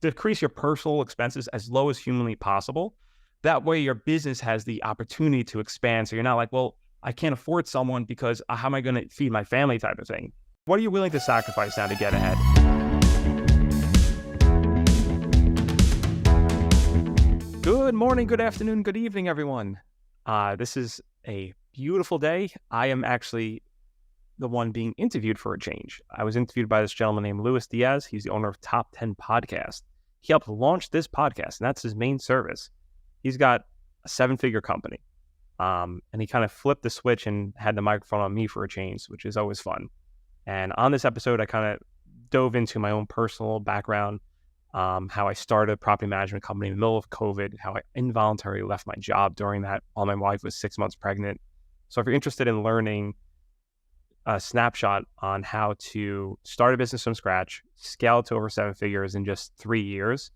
decrease your personal expenses as low as humanly possible. That way your business has the opportunity to expand. So you're not like, well, I can't afford someone because how am I going to feed my family type of thing? What are you willing to sacrifice now to get ahead? Good morning, good afternoon, good evening, everyone. This is a beautiful day. I am actually the one being interviewed for a change. I was interviewed by this gentleman named Diaz. He's the owner of Top 10 Podcast. He helped launch this podcast, and that's his main service. He's got a 7-figure company, and he kind of flipped the switch and had the microphone on me for a change, which is always fun. And on this episode, I kind of dove into my own personal background, how I started a property management company in the middle of COVID, how I involuntarily left my job during that while my wife was 6 months pregnant. So if you're interested in learning a snapshot on how to start a business from scratch, scale it to over 7 figures in just 3 years,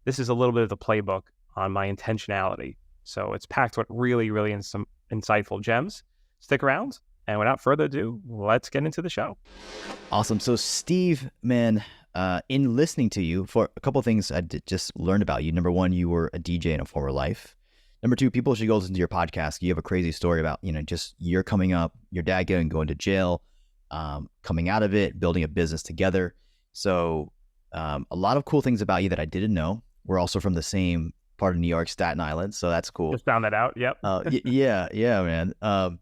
this is a little bit of the playbook on my intentionality. So it's packed with really, really some insightful gems. Stick around. And without further ado, let's get into the show. Awesome. So Steve, man, in listening to you, for a couple of things I just learned about you. Number one, you were a DJ in a former life. Number two, people should go listen to your podcast. You have a crazy story about, just you're coming up, your dad going to jail, coming out of it, building a business together. So a lot of cool things about you that I didn't know. We're also from the same part of New York, Staten Island. So that's cool. Just found that out. Yep. Yeah, man.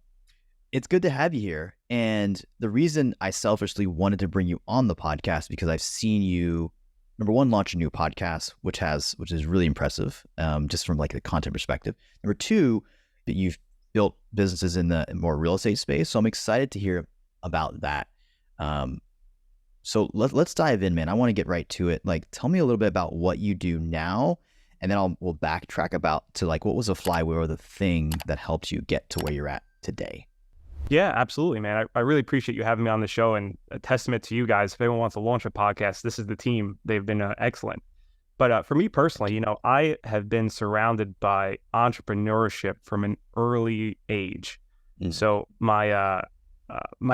It's good to have you here. And the reason I selfishly wanted to bring you on the podcast, because I've seen you, number one, launch a new podcast, which is really impressive, just from like the content perspective. Number two, that you've built businesses in the more real estate space. So I'm excited to hear about that. So let's dive in, man. I want to get right to it. Like, tell me a little bit about what you do now, and then we'll backtrack to like, what was the flywheel or the thing that helped you get to where you're at today? Yeah, absolutely, man. I really appreciate you having me on the show, and a testament to you guys. If anyone wants to launch a podcast, this is the team. They've been excellent. But for me personally, I have been surrounded by entrepreneurship from an early age. So my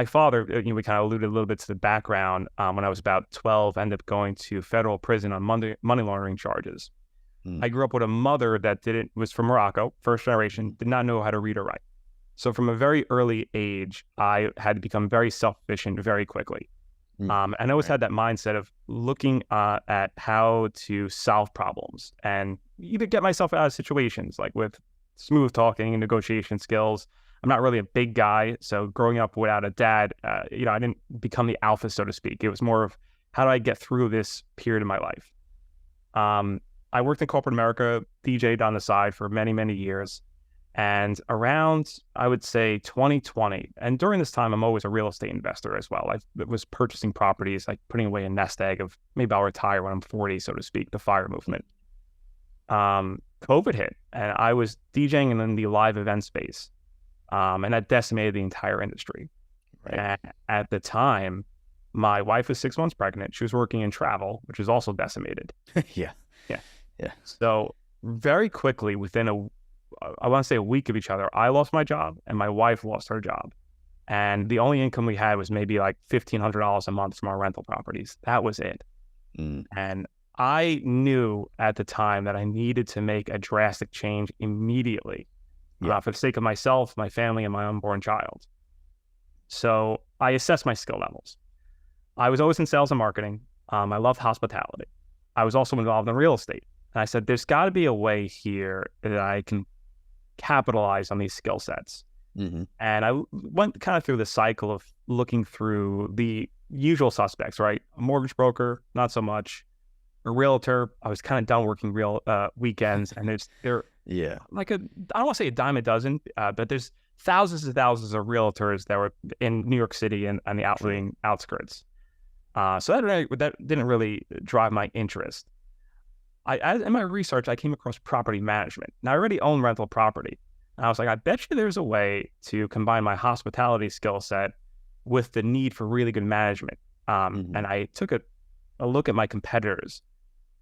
father, we kind of alluded a little bit to the background. When I was about 12, ended up going to federal prison on money laundering charges. I grew up with a mother that was from Morocco, first generation, did not know how to read or write. So from a very early age, I had to become very self-sufficient very quickly. And I always had that mindset of looking at how to solve problems and either get myself out of situations, like with smooth talking and negotiation skills. I'm not really a big guy. So growing up without a dad, I didn't become the alpha, so to speak. It was more of, how do I get through this period of my life? I worked in corporate America, DJed on the side for many, many years. And around, I would say 2020, and during this time, I'm always a real estate investor as well. I was purchasing properties, like putting away a nest egg of maybe I'll retire when I'm 40, so to speak, the FIRE movement. COVID hit, and I was DJing in the live event space, and that decimated the entire industry. Right. At the time, my wife was 6 months pregnant. She was working in travel, which was also decimated. Yeah. So very quickly, within I want to say a week of each other, I lost my job and my wife lost her job. And the only income we had was maybe like $1,500 a month from our rental properties. That was it. And I knew at the time that I needed to make a drastic change immediately for the sake of myself, my family, and my unborn child. So I assessed my skill levels. I was always in sales and marketing. I loved hospitality. I was also involved in real estate. And I said, there's got to be a way here that I can capitalize on these skill sets. And I went kind of through the cycle of looking through the usual suspects, right? A mortgage broker, not so much. A realtor, I was kind of done working real weekends, and they're like I don't want to say a dime a dozen, but there's thousands and thousands of realtors that were in New York City and the outskirts. So that didn't really drive my interest. In my research, I came across property management. Now, I already own rental property. And I was like, I bet you there's a way to combine my hospitality skill set with the need for really good management. And I took a look at my competitors,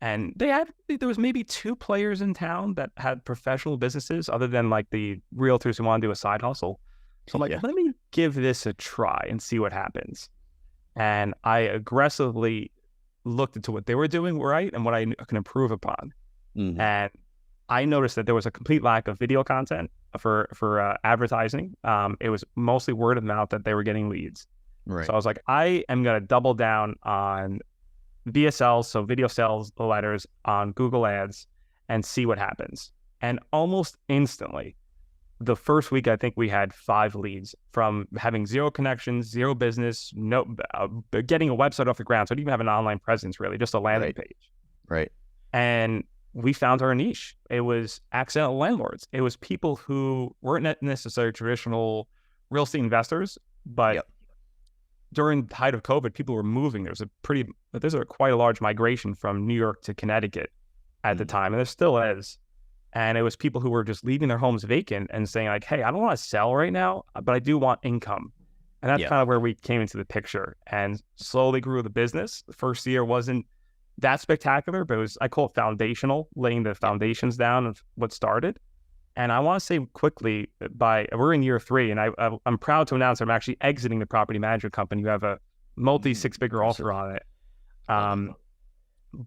and there was maybe 2 players in town that had professional businesses other than like the realtors who want to do a side hustle. So I'm like, let me give this a try and see what happens. And I aggressively looked into what they were doing right and what I can improve upon. And I noticed that there was a complete lack of video content for advertising. It was mostly word of mouth that they were getting leads. Right. So I was like, I am going to double down on VSLs, so video sales letters, on Google Ads, and see what happens. And almost instantly, the first week, I think we had 5 leads from having 0 connections, 0 business, no getting a website off the ground. So I didn't even have an online presence, really, just a landing page. Right. And we found our niche. It was accidental landlords. It was people who weren't necessarily traditional real estate investors, but during the height of COVID, people were moving. There's quite a large migration from New York to Connecticut at the time, and there still is. And it was people who were just leaving their homes vacant and saying like, hey, I don't want to sell right now, but I do want income. And that's kind of where we came into the picture and slowly grew the business. The first year wasn't that spectacular, but I call it foundational, laying the foundations down of what started. And I want to say quickly, we're in year 3, and I'm proud to announce I'm actually exiting the property management company. You have a multi-6-figure offer on it.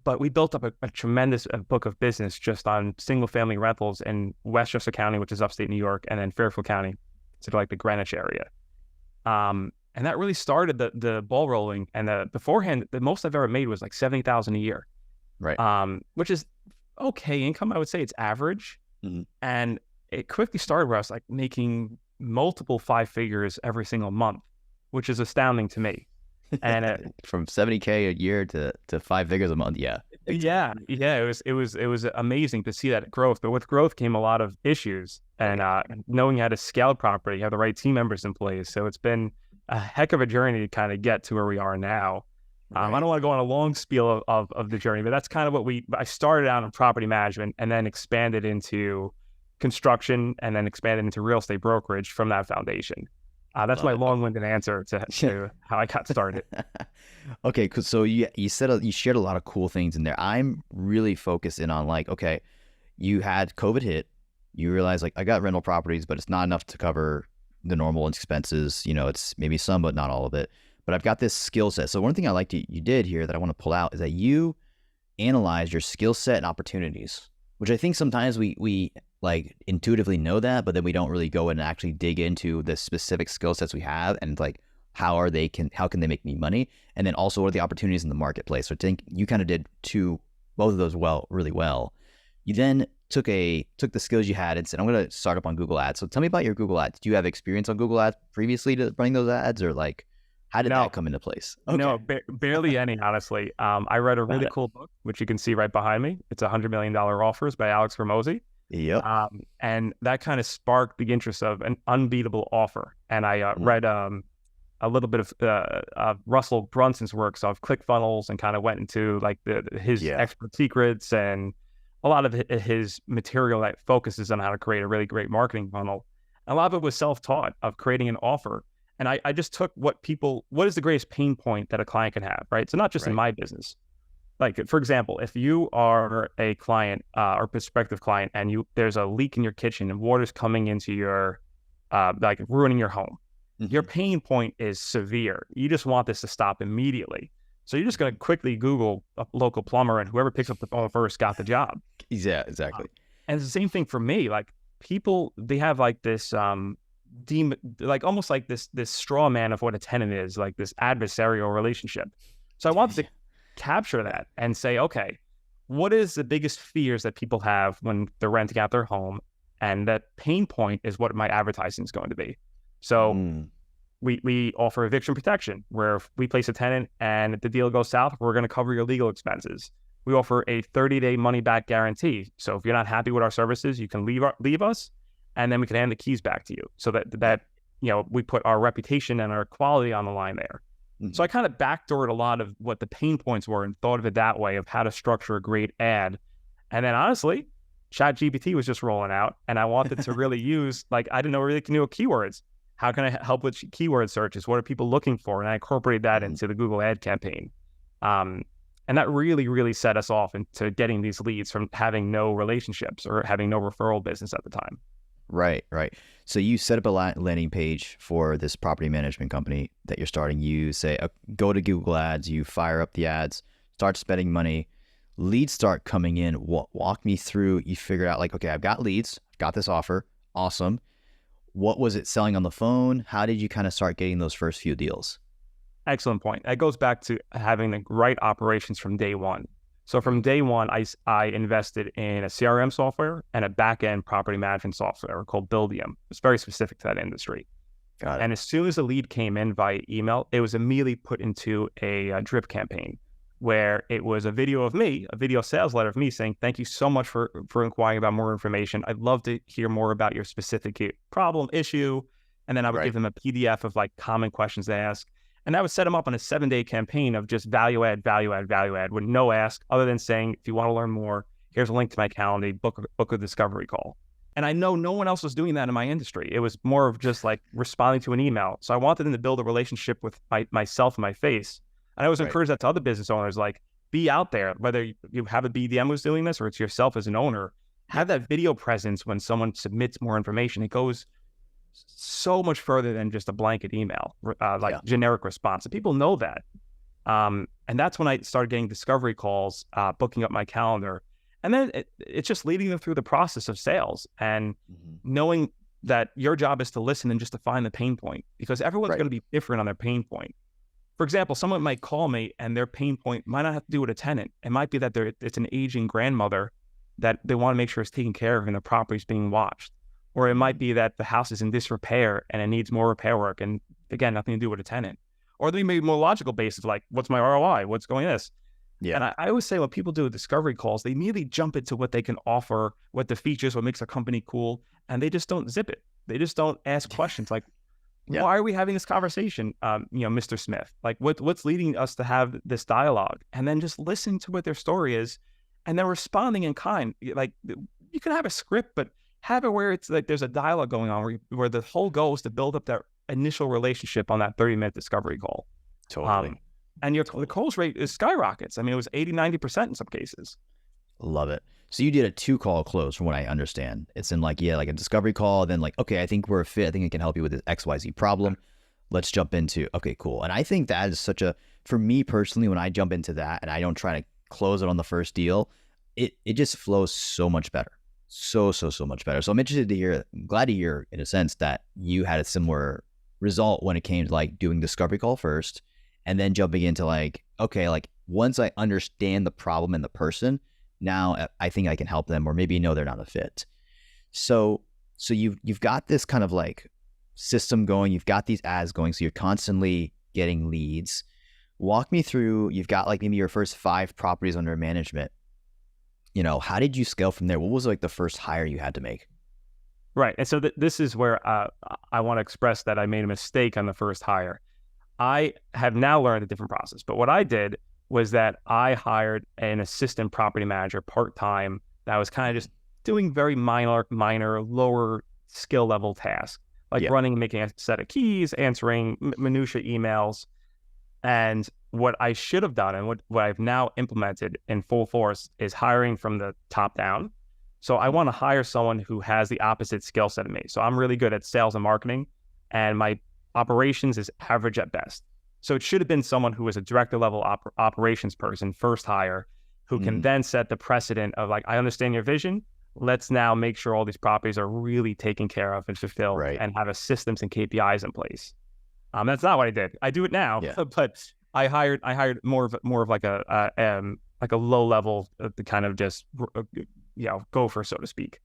But we built up a tremendous book of business just on single-family rentals in Westchester County, which is upstate New York, and then Fairfield County, so like the Greenwich area. And that really started the ball rolling. And beforehand, the most I've ever made was like $70,000 a year, right? Which is okay income. I would say it's average. And it quickly started where I was like making multiple 5 figures every single month, which is astounding to me. And from $70K a year to 5 figures a month. It was amazing to see that growth. But with growth came a lot of issues, and knowing how to scale property, have the right team members in place. So it's been a heck of a journey to kind of get to where we are now. I don't want to go on a long spiel of the journey, but that's kind of I started out in property management and then expanded into construction and then expanded into real estate brokerage from that foundation. That's my long-winded answer to how I got started. Okay, so you shared a lot of cool things in there. I'm really focused in on like, okay, you had COVID hit, you realize like I got rental properties, but it's not enough to cover the normal expenses. It's maybe some, but not all of it. But I've got this skill set. So one thing I liked you did here that I want to pull out is that you analyzed your skill set and opportunities, which I think sometimes we like intuitively know that, but then we don't really go in and actually dig into the specific skill sets we have and like how can they make me money, and then also what are the opportunities in the marketplace. So I think you kind of did both of those really well. You then took the skills you had and said, I'm going to start up on Google Ads. So tell me about your Google Ads. Do you have experience on Google Ads previously to running those ads, or like how did that come into place? Okay. No, barely any, honestly. I read a really cool book, which you can see right behind me. It's $100 Million Offers by Alex Ramosi. Yep. And that kind of sparked the interest of an unbeatable offer. And I read a little bit of Russell Brunson's works of ClickFunnels and kind of went into like his expert secrets and a lot of his material that focuses on how to create a really great marketing funnel. And a lot of it was self-taught of creating an offer. And I just took what is the greatest pain point that a client can have, right? So not just in my business. Like, for example, if you are a client or prospective client and there's a leak in your kitchen and water's coming into your, like ruining your home, your pain point is severe. You just want this to stop immediately. So you're just going to quickly Google a local plumber, and whoever picks up the phone first got the job. Yeah, exactly. And it's the same thing for me. Like people, they have like this, like almost like this straw man of what a tenant is, like this adversarial relationship. So I wanted to capture that and say, okay, what is the biggest fears that people have when they're renting out their home? And that pain point is what my advertising is going to be. So we offer eviction protection, where if we place a tenant and if the deal goes south, we're going to cover your legal expenses. We offer a 30-day money-back guarantee. So if you're not happy with our services, you can leave us, and then we can hand the keys back to you. So that we put our reputation and our quality on the line there. So I kind of backdoored a lot of what the pain points were and thought of it that way, of how to structure a great ad. And then honestly, ChatGPT was just rolling out, and I wanted to really use, like, I didn't know really can do keywords. How can I help with keyword searches? What are people looking for? And I incorporated that into the Google ad campaign. And that really, really set us off into getting these leads from having no relationships or having no referral business at the time. Right. So you set up a landing page for this property management company that you're starting. You say, go to Google Ads, you fire up the ads. start spending money, leads start coming in. Walk me through, you figured out like, okay, I've got leads, I've got this offer. Awesome. What was it selling on the phone? How did you kind of start getting those first few deals? Excellent point. That goes back to having the right operations from day one. So from day one, I invested in a CRM software and a back-end property management software called Buildium. It's very specific to that industry. Got it. And as soon as the lead came in via email, it was immediately put into a drip campaign where it was a video of me, a video sales letter of me saying, thank you so much for inquiring about more information. I'd love to hear more about your specific problem, issue. And then I would give them a PDF of like common questions to ask. And that would set them up on a 7-day campaign of just value add with no ask other than saying, if you want to learn more, here's a link to my calendar, book a discovery call. And I know no one else was doing that in my industry. It was more of just like responding to an email. So I wanted them to build a relationship with myself and my face. And I always encourage that to other business owners, like be out there, whether you have a BDM who's doing this or it's yourself as an owner, have that video presence when someone submits more information. It goes so much further than just a blanket email, generic response. And people know that. And that's when I started getting discovery calls, booking up my calendar. And then it's just leading them through the process of sales and knowing that your job is to listen and just to find the pain point, because everyone's going to be different on their pain point. For example, someone might call me and their pain point might not have to do with a tenant. It might be that it's an aging grandmother that they want to make sure is taken care of and the property's being watched. Or it might be that the house is in disrepair and it needs more repair work. And again, nothing to do with a tenant. Or they may be more logical basis, like, what's my ROI? What's going this? Yeah. And I always say when people do discovery calls, they immediately jump into what they can offer, what the features, what makes a company cool. And they just don't zip it. They just don't ask questions like, why are we having this conversation, Mr. Smith? Like, what's leading us to have this dialogue? And then just listen to what their story is and then responding in kind. Like, you can have a script, but have it where it's like there's a dialogue going on where the whole goal is to build up that initial relationship on that 30-minute discovery call. Totally. And the close rate is skyrockets. I mean, it was 80-90% in some cases. Love it. So you did a 2-call close from what I understand. It's in like a discovery call, then like, okay, I think we're a fit. I think I can help you with this XYZ problem. Let's jump into, okay, cool. And I think that is for me personally, when I jump into that and I don't try to close it on the first deal, it just flows so much better. So much better. So I'm glad to hear in a sense that you had a similar result when it came to like doing discovery call first and then jumping into like, okay, like once I understand the problem and the person, now I think I can help them, or maybe they're not a fit. So you've got this kind of like system going, you've got these ads going, so you're constantly getting leads. Walk me through, you've got like maybe your first 5 properties under management. How did you scale from there? What was like the first hire you had to make? Right. And so this is where I want to express that I made a mistake on the first hire. I have now learned a different process, but what I did was that I hired an assistant property manager part-time that was kind of just doing very minor, lower skill level tasks, like making a set of keys, answering minutia emails. And what I should have done and what I've now implemented in full force is hiring from the top down. So I want to hire someone who has the opposite skill set of me. So I'm really good at sales and marketing, and my operations is average at best. So it should have been someone who was a director level operations person, first hire, who can then set the precedent of like, I understand your vision. Let's now make sure all these properties are really taken care of and fulfilled and have a systems and KPIs in place. That's not what I did. I do it now, but I hired more of like a low level to kind of just gopher, so to speak.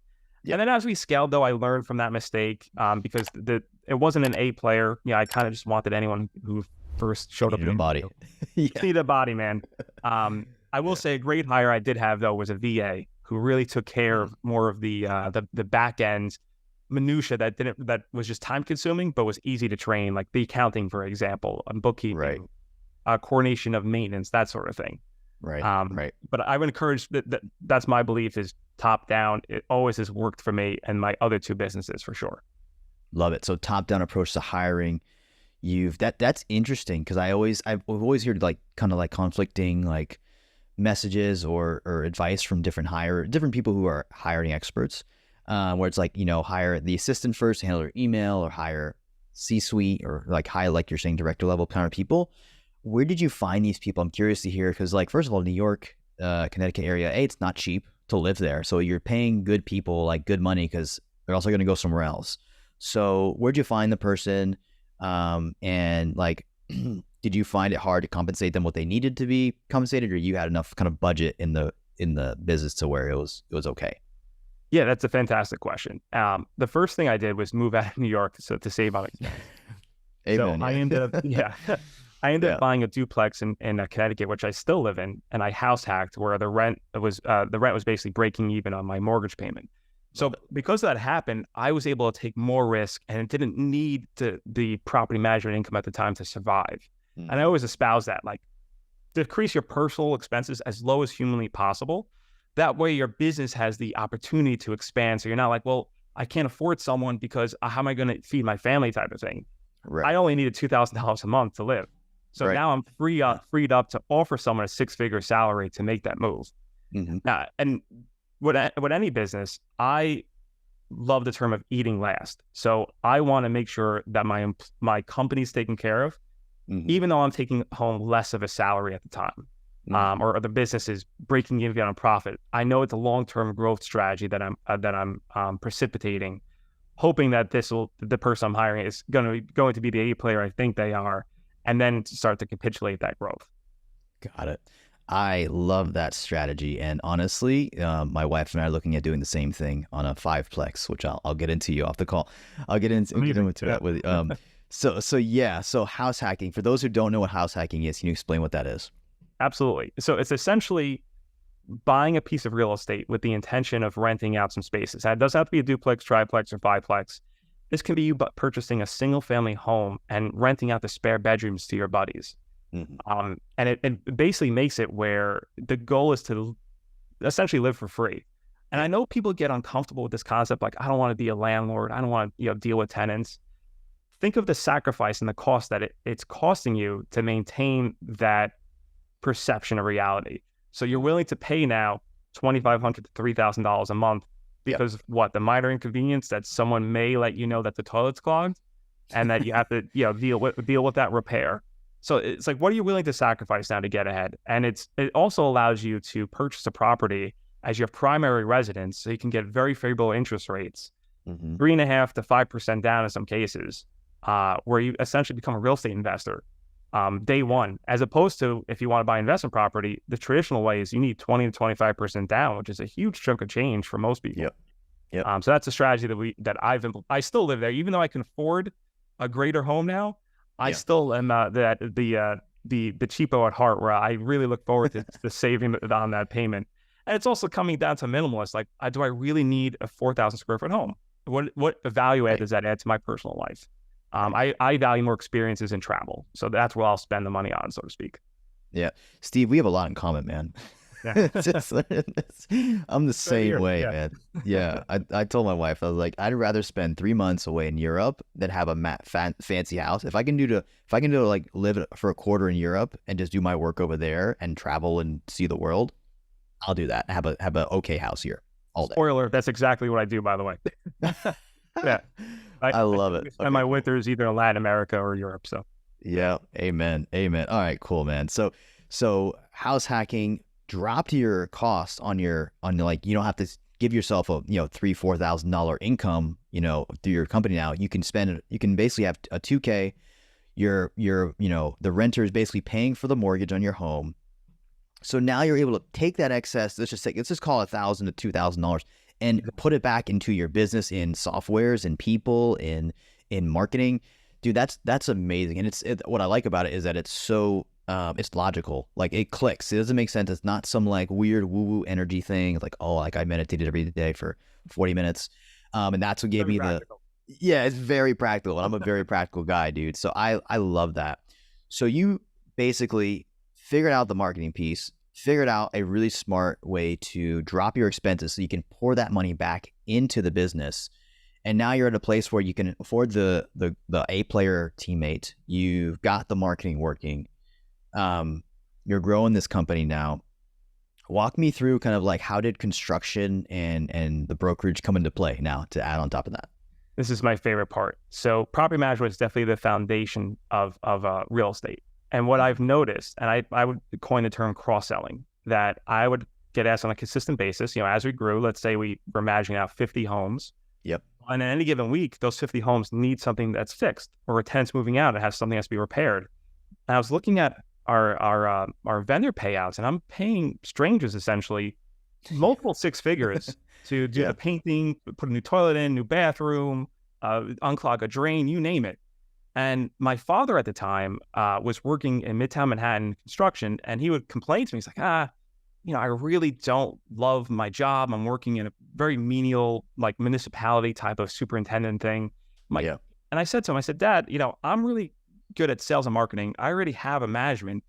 And then as we scaled, though, I learned from that mistake because it wasn't an A player. I kind of just wanted anyone who first showed up in a body. Need a body, man. I will say a great hire I did have though was a VA who really took care of more of the back end minutia that was just time consuming but was easy to train, like the accounting, for example, and bookkeeping, coordination of maintenance, that sort of thing. Right. But I would encourage that's my belief is top down. It always has worked for me and my other 2 businesses for sure. Love it. So top down approach to hiring. That's interesting because I've always heard like kind of like conflicting like messages or advice from different people who are hiring experts, where it's like, hire the assistant first, handle your email, or hire C-suite, or like high, like you're saying, director level kind of people, where did you find these people? I'm curious to hear, because like, first of all, New York, Connecticut area, it's not cheap to live there. So you're paying good people like good money because they're also going to go somewhere else. So where'd you find the person? And like, did you find it hard to compensate them what they needed to be compensated, or you had enough kind of budget in the business to where it was okay? Yeah, that's a fantastic question. The first thing I did was move out of New York to save on expense. Amen, so yeah. I ended up buying a duplex in Connecticut, which I still live in, and I house hacked where the rent was basically breaking even on my mortgage payment. So because that happened, I was able to take more risk, and it didn't need the property management income at the time to survive. And I always espouse that, like, decrease your personal expenses as low as humanly possible. That way your business has the opportunity to expand. So you're not like, well, I can't afford someone because how am I going to feed my family type of thing? Right. I only needed $2,000 a month to live. So now I'm freed up to offer someone a 6-figure salary to make that move. Mm-hmm. Now, and with any business, I love the term of eating last. So I want to make sure that my company's taken care of, even though I'm taking home less of a salary at the time, or the business is breaking even on profit. I know it's a long-term growth strategy that I'm precipitating, hoping that the person I'm hiring is going to be the A player I think they are, and then start to capitulate that growth. Got it. I love that strategy. And honestly, my wife and I are looking at doing the same thing on a 5-plex, which I'll get into you off the call. I'll get into that with you. So house hacking, for those who don't know what house hacking is, can you explain what that is? Absolutely. So it's essentially buying a piece of real estate with the intention of renting out some spaces. And it doesn't have to be a duplex, triplex, or 5-plex. This can be you purchasing a single family home and renting out the spare bedrooms to your buddies. And it basically makes it where the goal is to essentially live for free. And I know people get uncomfortable with this concept, like, I don't want to be a landlord. I don't want to deal with tenants. Think of the sacrifice and the cost that it's costing you to maintain that perception of reality. So you're willing to pay now $2,500 to $3,000 a month because the minor inconvenience that someone may let you know that the toilet's clogged and that you have to deal with that repair. So it's like, what are you willing to sacrifice now to get ahead? And it also allows you to purchase a property as your primary residence, so you can get very favorable interest rates, 3.5% to 5% down in some cases, where you essentially become a real estate investor day one, as opposed to if you want to buy investment property, the traditional way is you need 20 to 25% down, which is a huge chunk of change for most people. So that's a strategy I still live there, even though I can afford a greater home now. I still am the cheapo at heart, where I really look forward to saving on that payment. And it's also coming down to minimalist. Like, do I really need a 4,000 square foot home? What value add does that add to my personal life? I value more experiences in travel. So that's where I'll spend the money on, so to speak. Yeah. Steve, we have a lot in common, man. I'm the same way, man. Yeah. I told my wife, I was like, I'd rather spend 3 months away in Europe than have a fancy house. If I can do like live for a quarter in Europe and just do my work over there and travel and see the world, I'll do that. Have a okay house here all day. Spoiler, that's exactly what I do, by the way. I love it. And my winters either in Latin America or Europe. So yeah, amen. All right, cool, man. So house hacking, dropped your costs on like, you don't have to give yourself a $3,000-$4,000 income through your company now. You can basically have a 2K. Your the renter is basically paying for the mortgage on your home. So now you're able to take that excess. Let's just call it $1,000 to $2,000 and put it back into your business in softwares and people in marketing. Dude, that's amazing. And what I like about it is that it's so it's logical. Like, it clicks. It doesn't make sense. It's not some like weird woo-woo energy thing. Like, like I meditated every day for 40 minutes. And that's what gave me it's very practical. And I'm a very practical guy, dude. So I love that. So you basically figured out the marketing piece, figured out a really smart way to drop your expenses so you can pour that money back into the business. And now you're at a place where you can afford the A player teammate. You've got the marketing working. You're growing this company now. Walk me through kind of like, how did construction and the brokerage come into play now to add on top of that? This is my favorite part. So property management is definitely the foundation of real estate. And what I've noticed, and I would coin the term cross-selling, that I would get asked on a consistent basis, as we grew, let's say we were managing out 50 homes. Yep. And in any given week, those 50 homes need something that's fixed, or a tenant's moving out, it has something that has to be repaired. And I was looking at our vendor payouts, and I'm paying strangers essentially multiple six figures to do the painting, put a new toilet in, new bathroom, unclog a drain, you name it. And my father at the time was working in Midtown Manhattan construction, and he would complain to me. He's like, I really don't love my job. I'm working in a very menial, like municipality type of superintendent thing. And I said to him, I said, Dad, I'm really good at sales and marketing. I already have a management.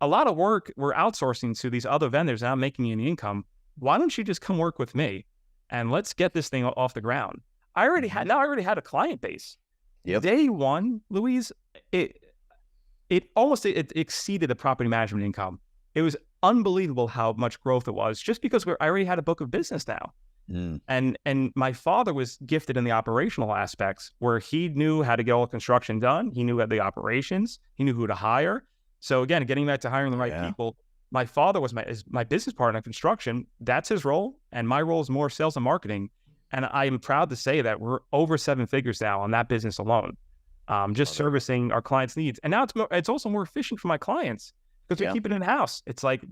A lot of work we're outsourcing to these other vendors, and I'm making any income. Why don't you just come work with me and let's get this thing off the ground? I already had a client base. Yep. Day one, Louise, it exceeded the property management income. It was unbelievable how much growth it was, just because I already had a book of business now. And my father was gifted in the operational aspects, where he knew how to get all the construction done. He knew the operations. He knew who to hire. So again, getting back to hiring the right people, my father was my business partner in construction. That's his role. And my role is more sales and marketing. And I am proud to say that we're over 7 figures now on that business alone, just servicing our clients' needs. And now it's also more efficient for my clients, because we keep it in-house. It's like,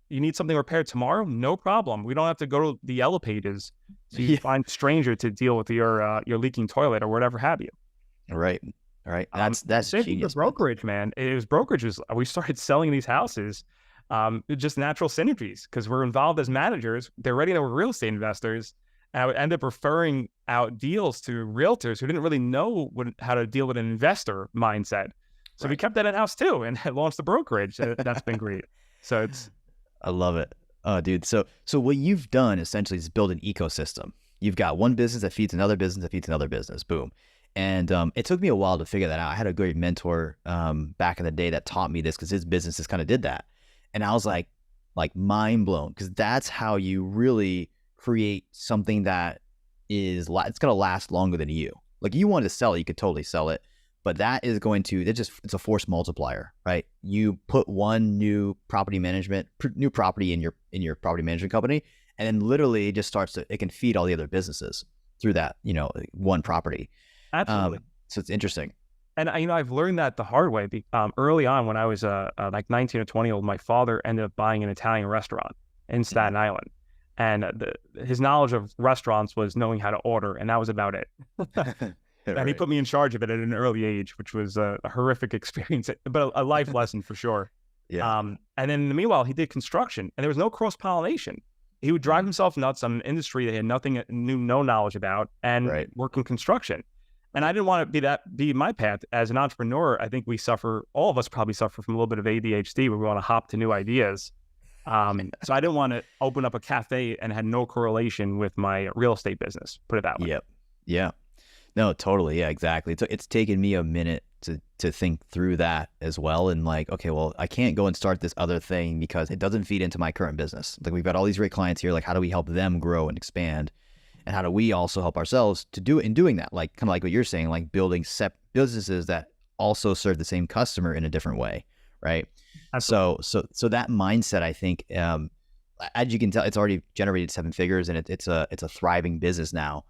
you need something repaired tomorrow, no problem. We don't have to go to the Yellow Pages to find a stranger to deal with your leaking toilet or whatever have you. Right. That's same genius. with brokerage, man. We started selling these houses, just natural synergies, because we're involved as managers. They're already know we're real estate investors. And I would end up referring out deals to realtors who didn't really know how to deal with an investor mindset. So we kept that in-house too, and launched the brokerage. That's been great. So I love it. Oh, dude. So what you've done essentially is build an ecosystem. You've got one business that feeds another business that feeds another business. Boom. And it took me a while to figure that out. I had a great mentor back in the day that taught me this, because his businesses kind of did that. And I was like mind blown, because that's how you really create something that it's going to last longer than you. Like, you want to sell it, you could totally sell it, but that is going to, it's a force multiplier, right? You put one new property in your property management company, and then literally it just starts it can feed all the other businesses through that, one property. Absolutely. So it's interesting. And I've learned that the hard way. Early on, when I was like 19 or 20 old, my father ended up buying an Italian restaurant in Staten Island. And his knowledge of restaurants was knowing how to order, and that was about it. And he put me in charge of it at an early age, which was a horrific experience, but a life lesson for sure. And then in the meanwhile, he did construction, and there was no cross-pollination. He would drive himself nuts on an industry that he had no knowledge about, and work in construction. And I didn't want to be my path. As an entrepreneur, I think all of us probably suffer from a little bit of ADHD, where we want to hop to new ideas. So I didn't want to open up a cafe and had no correlation with my real estate business, put it that way. Yep. Yeah. No, totally. Yeah, exactly. It's taken me a minute to think through that as well. And like, okay, well, I can't go and start this other thing because it doesn't feed into my current business. Like, we've got all these great clients here. Like, how do we help them grow and expand? And how do we also help ourselves to do it in doing that? Like, kind of like what you're saying, like building businesses that also serve the same customer in a different way. Right. Absolutely. So that mindset, I think, as you can tell, it's already generated 7 figures, and it's a thriving business now.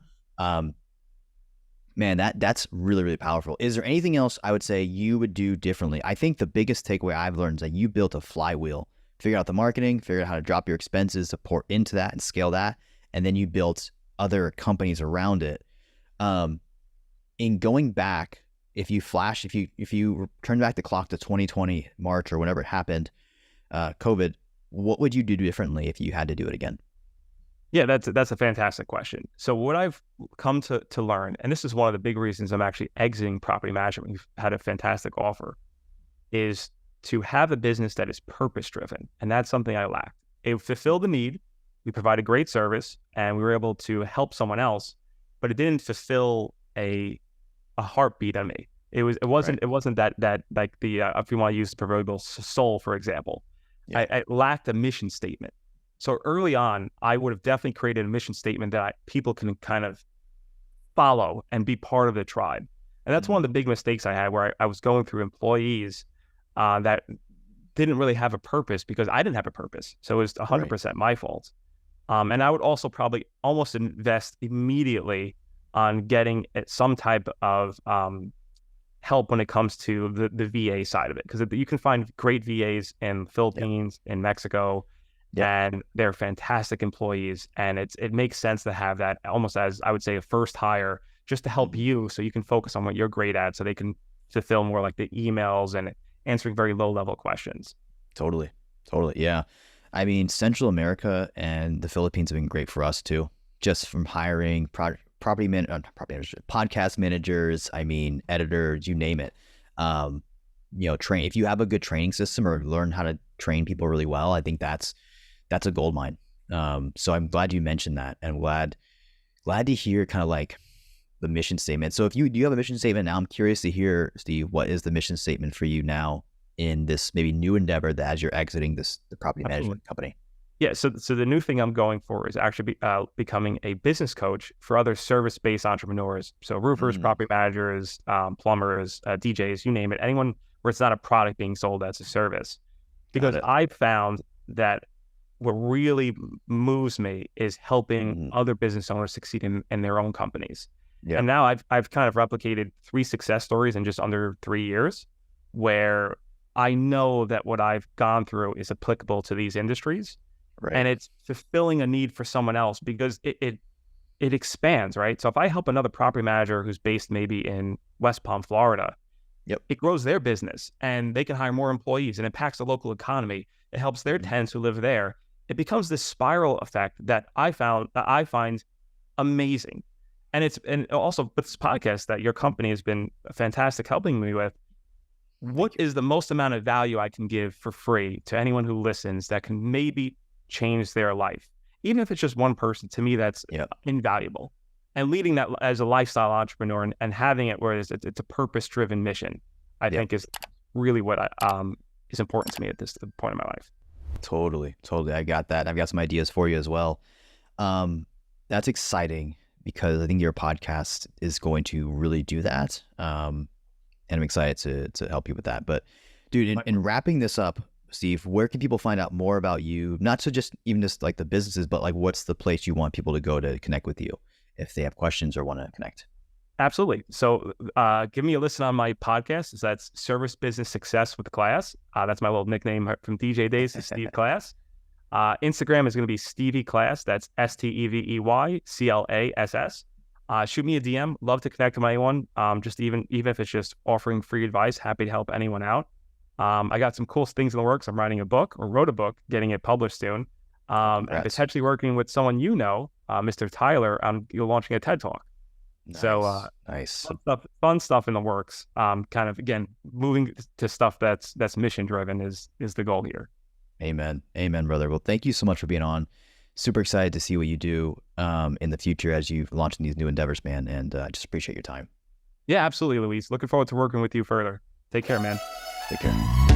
Man, that's really, really powerful. Is there anything else I would say you would do differently? I think the biggest takeaway I've learned is that you built a flywheel. Figure out the marketing, figure out how to drop your expenses to pour into that and scale that, and then you built other companies around it. In going back, if you turn back the clock to 2020 March or whenever it happened, COVID, what would you do differently if you had to do it again? Yeah, that's a fantastic question. So what I've come to learn, and this is one of the big reasons I'm actually exiting property management, we've had a fantastic offer, is to have a business that is purpose-driven. And that's something I lacked. It fulfilled the need. We provided great service, and we were able to help someone else, but it didn't fulfill a heartbeat on me. It wasn't that like the if you want to use the proverbial soul, for example. Yeah. I lacked a mission statement. So early on, I would have definitely created a mission statement that people can kind of follow and be part of the tribe. And that's one of the big mistakes I had, where I was going through employees that didn't really have a purpose because I didn't have a purpose. So it was 100% my fault. And I would also probably almost invest immediately on getting some type of help when it comes to the VA side of it, because you can find great VAs in the Philippines, in Mexico, and they're fantastic employees. And it makes sense to have that almost as, I would say, a first hire, just to help you so you can focus on what you're great at, so they can fulfill more like the emails and answering very low level questions. Totally. Yeah. I mean, Central America and the Philippines have been great for us too, just from hiring property managers, podcast managers, I mean, editors, you name it. Train, if you have a good training system or learn how to train people really well, I think that's a gold mine. So I'm glad you mentioned that, and glad to hear kind of like the mission statement. So if do you have a mission statement now? I'm curious to hear, Steve, what is the mission statement for you now in this maybe new endeavor that as you're exiting the property management company? Yeah, so the new thing I'm going for is actually becoming a business coach for other service-based entrepreneurs. So roofers, property managers, plumbers, DJs, you name it, anyone where it's not a product being sold as a service. Because I found that what really moves me is helping other business owners succeed in their own companies. Yeah. And now I've kind of replicated 3 success stories in just under 3 years, where I know that what I've gone through is applicable to these industries. Right. And it's fulfilling a need for someone else because it expands, right? So if I help another property manager who's based maybe in West Palm, Florida, it grows their business and they can hire more employees and impacts the local economy. It helps their tenants who live there. It becomes this spiral effect that I find amazing. And also with this podcast that your company has been fantastic helping me with, what is the most amount of value I can give for free to anyone who listens that can maybe change their life? Even if it's just one person, to me, that's invaluable. And leading that as a lifestyle entrepreneur and having it where it's a purpose-driven mission, I think is really what is important to me at this point in my life. Totally. I got that. I've got some ideas for you as well. That's exciting because I think your podcast is going to really do that. And I'm excited to help you with that. But dude, in wrapping this up, Steve, where can people find out more about you? Not to just like the businesses, but like what's the place you want people to go to connect with you if they have questions or want to connect? Absolutely. So give me a listen on my podcast. So that's Service Business Success with Class. That's my little nickname from DJ days, is Steve Class. Instagram is going to be Stevie Class. That's STEVEYCLASS. Shoot me a DM. Love to connect with anyone. Just even if it's just offering free advice, happy to help anyone out. I got some cool things in the works. I'm writing a book, or wrote a book, getting it published soon. And potentially working with someone Mr. Tyler, you're launching a TED Talk. Nice. So nice. Fun stuff in the works. Kind of, again, moving to stuff that's mission driven is the goal here. Amen, brother. Well, thank you so much for being on. Super excited to see what you do in the future as you launch these new endeavors, man. And just appreciate your time. Yeah, absolutely, Luis. Looking forward to working with you further. Take care, man. Take care.